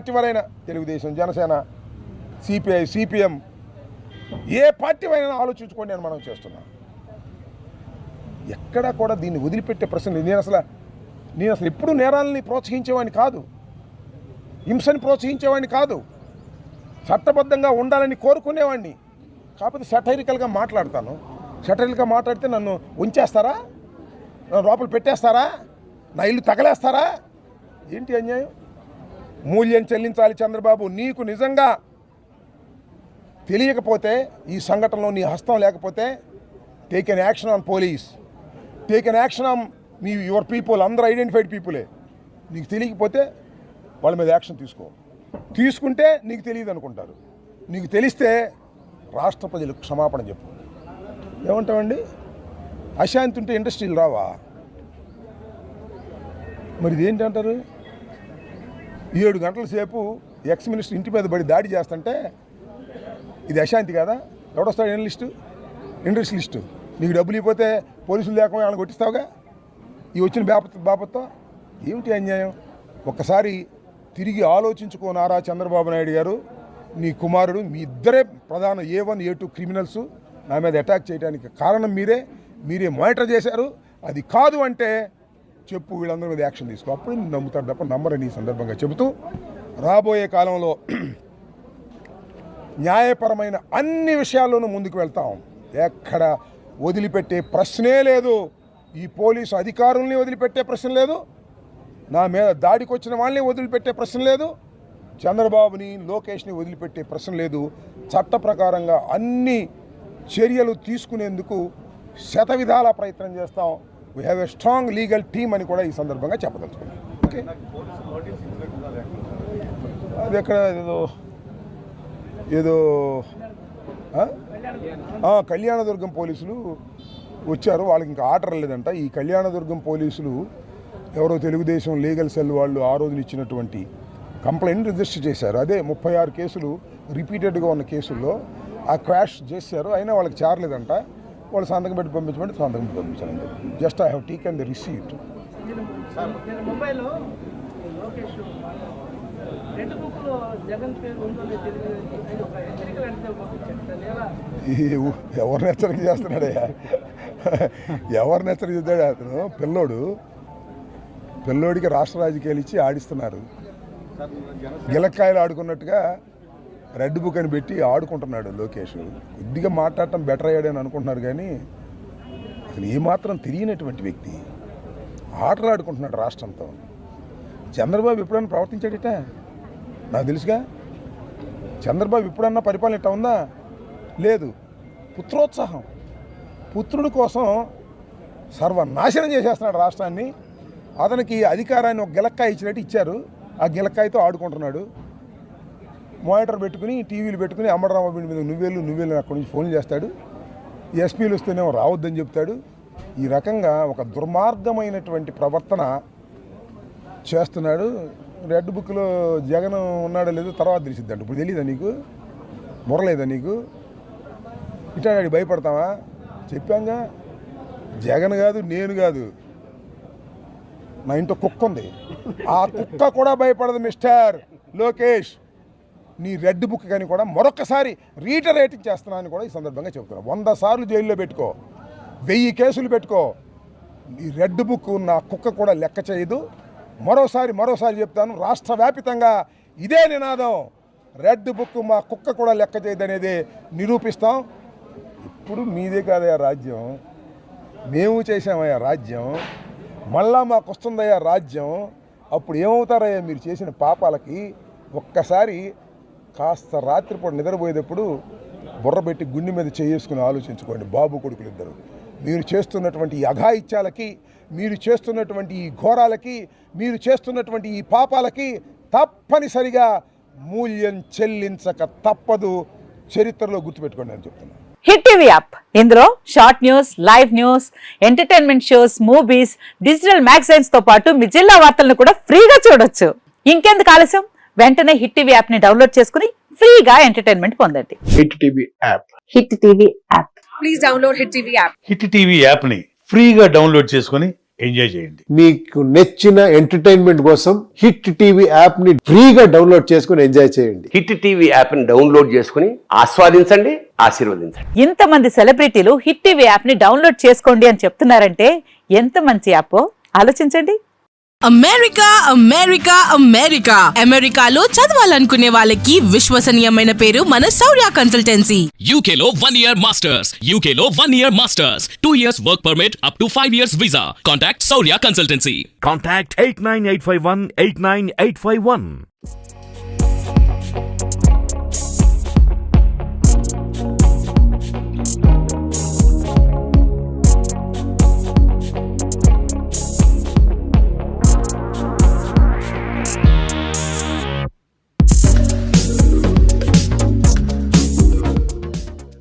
Party వారైనా Telugu Desam, Janasena, CPI, CPM, ఏ party వారైనా ఆలోచించుకోండి అని మనం చేస్తున్నాం. ఎక్కడా కూడా దీన్ని వదిలిపెట్టే ప్రశ్న. నేను అసలు ఎప్పుడూ నేరాలని ప్రోత్సహించేవాడిని కాదు, హింసని ప్రోత్సహించేవాడిని కాదు, చట్టబద్ధంగా ఉండాలని కోరుకునేవాడిని. కాకపోతే సెటైరికల్గా మాట్లాడతాను. సెటైరికల్గా మాట్లాడితే నన్ను ఉంచేస్తారా, నన్ను లోపల పెట్టేస్తారా, నా ఇల్లు తగలేస్తారా? ఏంటి అన్యాయం? మూల్యం చెల్లించాలి చంద్రబాబు. నీకు నిజంగా తెలియకపోతే, ఈ సంఘటనలో నీ హస్తం లేకపోతే, take an action on police, take an action on your people. అందరూ ఐడెంటిఫైడ్ పీపులే. నీకు తెలియకపోతే వాళ్ళ మీద యాక్షన్ తీసుకుంటే నీకు తెలియదు అనుకుంటారు. నీకు తెలిస్తే రాష్ట్ర ప్రజలకు క్షమాపణ చెప్పు. ఏమంటామండి? అశాంతి ఉంటే ఇండస్ట్రీలు రావా? మరి ఇదేంటంటారు? 7 గంటల సేపు ఎక్స్ మినిస్టర్ ఇంటి మీద పడి దాడి చేస్తుంటే ఇది అశాంతి కదా? ఎవడొస్తాడు ఇండస్ట్రియలిస్టు? నీకు డబ్బులు ఇవ్వకపోతే పోలీసులు లేకుండా వాళ్ళని కొట్టిస్తావుగా ఈ వచ్చిన బాపత్తో. ఏమిటి అన్యాయం? ఒక్కసారి తిరిగి ఆలోచించుకో నారా చంద్రబాబు నాయుడు గారు. నీ కుమారుడు, మీ ఇద్దరే ప్రధాన A1, A2 క్రిమినల్స్ నా మీద అటాక్ చేయడానికి కారణం మీరే మానిటర్ చేశారు. అది కాదు అంటే చెప్పు, వీళ్ళందరి మీద యాక్షన్ తీసుకో. అప్పుడు నేను నమ్ముతాడు తప్ప నమ్మరని ఈ సందర్భంగా చెబుతూ, రాబోయే కాలంలో న్యాయపరమైన అన్ని విషయాల్లోనూ ముందుకు వెళ్తాం. ఎక్కడ వదిలిపెట్టే ప్రశ్నే లేదు. ఈ పోలీసు అధికారుల్ని వదిలిపెట్టే ప్రశ్న లేదు, నా మీద దాడికి వచ్చిన వాళ్ళని వదిలిపెట్టే ప్రశ్న లేదు, చంద్రబాబుని, లోకేష్ని వదిలిపెట్టే ప్రశ్న లేదు. చట్ట ప్రకారంగా అన్ని చర్యలు తీసుకునేందుకు శతవిధాల ప్రయత్నం చేస్తాం. We have a strong legal team అని కూడా ఈ సందర్భంగా చెప్పదలుచుకున్నాం. ఓకే, అది ఎక్కడ ఏదో కళ్యాణదుర్గం పోలీసులు వచ్చారు. వాళ్ళకి ఇంకా ఆర్డర్ లేదంట. ఈ కళ్యాణదుర్గం పోలీసులు ఎవరో తెలుగుదేశం లీగల్ సెల్ వాళ్ళు ఆ రోజున ఇచ్చినటువంటి కంప్లైంట్ రిజిస్టర్ చేశారు. అదే 36 కేసులు రిపీటెడ్గా ఉన్న కేసుల్లో ఆ క్రాష్ చేశారు. అయినా వాళ్ళకి చేరలేదంట. వాళ్ళు సంతకం పెట్టి పంపించమంటే సంతకం పెట్టి పంపించాలండి. Just I have taken the receipt. ఎవరిని హెచ్చరిక చేస్తున్నాడయ్యా? ఎవరిని హెచ్చరిక చేస్తాడు అతను? పిల్లోడికి రాష్ట్ర రాజకీయాలు ఇచ్చి ఆడిస్తున్నారు. గిలక్కాయలు ఆడుకున్నట్టుగా రెడ్ బుక్ అని పెట్టి ఆడుకుంటున్నాడు లోకేష్. కొద్దిగా మాట్లాడటం బెటర్ అయ్యాడని అనుకుంటున్నారు, కానీ అసలు ఏమాత్రం తెలియనటువంటి వ్యక్తి ఆటలు ఆడుకుంటున్నాడు రాష్ట్రంతో. చంద్రబాబు ఎప్పుడన్నా ప్రవర్తించాడట? నాకు తెలుసుగా. చంద్రబాబు ఎప్పుడన్నా పరిపాలన ఇట్లా ఉందా? లేదు. పుత్రోత్సాహం, పుత్రుడి కోసం సర్వనాశనం చేసేస్తున్నాడు రాష్ట్రాన్ని. అతనికి అధికారాన్ని ఒక గిలక్కాయ ఇచ్చినట్టు ఇచ్చారు. ఆ గిలక్కాయతో ఆడుకుంటున్నాడు. మానిటర్ పెట్టుకుని, టీవీలు పెట్టుకుని అమ్మడరామబాబు మీద నువ్వేళ్ళు అక్కడి నుంచి ఫోన్లు చేస్తాడు. ఎస్పీలు వస్తేనేమో రావద్దని చెప్తాడు. ఈ రకంగా ఒక దుర్మార్గమైనటువంటి ప్రవర్తన చేస్తున్నాడు. రెడ్ బుక్లో జగన్ ఉన్నాడో లేదో తర్వాత తెలిసిద్దంట. ఇప్పుడు తెలియదా నీకు? మొరలేదా నీకు? ఇటాడి భయపడతావా? చెప్పాంగా, జగన్ కాదు, నేను కాదు, నా ఇంట్లో కుక్క ఉంది. ఆ కుక్క కూడా భయపడదు మిస్టర్ లోకేష్. నీ రెడ్ బుక్ కానీ కూడా మరొకసారి రీటరేటింగ్ చేస్తున్నానని కూడా ఈ సందర్భంగా చెబుతున్నాను. 100 సార్లు జైల్లో పెట్టుకో, 1000 కేసులు పెట్టుకో, ఈ రెడ్ బుక్ నా కుక్క కూడా లెక్క చేయదు. మరోసారి చెప్తాను, రాష్ట్ర వ్యాపితంగా ఇదే నినాదం. రెడ్ బుక్ మా కుక్క కూడా లెక్క చేయదు అనేది నిరూపిస్తాం. ఇప్పుడు మీదే కాదయ్యా రాజ్యం, మేము చేసామయ్యా రాజ్యం, మళ్ళా మాకు వస్తుందయ్యా రాజ్యం. అప్పుడు ఏమవుతారయ్యా మీరు చేసిన పాపాలకి? ఒక్కసారి కాస్త రాత్రిపూట నిద్రపోయేటప్పుడు బుర్ర పెట్టి గుండె మీద చేసుకుని ఆలోచించుకోండి. బాబు కొడుకులు ఇద్దరు, మీరు చేస్తున్నటువంటి ఈ అఘాయిత్యాలకి, మీరు చేస్తున్నటువంటి ఈ ఘోరాలకి, మీరు చేస్తున్నటువంటి ఈ పాపాలకి తప్పనిసరిగా మూల్యం చెల్లించక తప్పదు. చరిత్రలో గుర్తుపెట్టుకోండి అని చెప్తున్నాను. హిట్ టీవీ యాప్, ఇందులో short news, live news, entertainment shows, movies, digital magazines తో పాటు మీ జిల్లా వార్తలను కూడా ఫ్రీగా చూడొచ్చు. ఇంకెందుకు ఆలస్యం? వెంటనే హిట్ టీవీ యాప్ ని డౌన్లోడ్ చేసుకుని ఫ్రీగా ఎంటర్టైన్మెంట్ పొందండి. Hit TV app. Hit TV app. Please download hit TV app. Hit TV app ని ఫ్రీగా డౌన్లోడ్ చేసుకుని ఎంజాయ్ చేయండి. మీకు నచ్చిన ఎంటర్టైన్మెంట్ కోసం హిట్ టీవీ యాప్ ని ఫ్రీగా డౌన్లోడ్ చేసుకుని ఎంజాయ్ చేయండి. హిట్ టీవీ యాప్ ని డౌన్లోడ్ చేసుకుని ఆస్వాదించండి, ఆశీర్వదించండి. ఇంతమంది సెలబ్రిటీలు హిట్ టీవీ యాప్ ని డౌన్లోడ్ చేసుకోండి అని చెప్తున్నారంటే ఎంత మంచి యాప్ ఆలోచించండి. అమెరికా అమెరికా అమెరికా అమెరికాలో చదవాలనుకునే వాళ్ళకి విశ్వసనీయమైన పేరు మన శౌర్య consultancy. UK Law 1 Year Masters. UK Law 1 Year Masters. 2 years work permit up to 5 years visa. Contact Saurya Consultancy. Contact 89851 89851.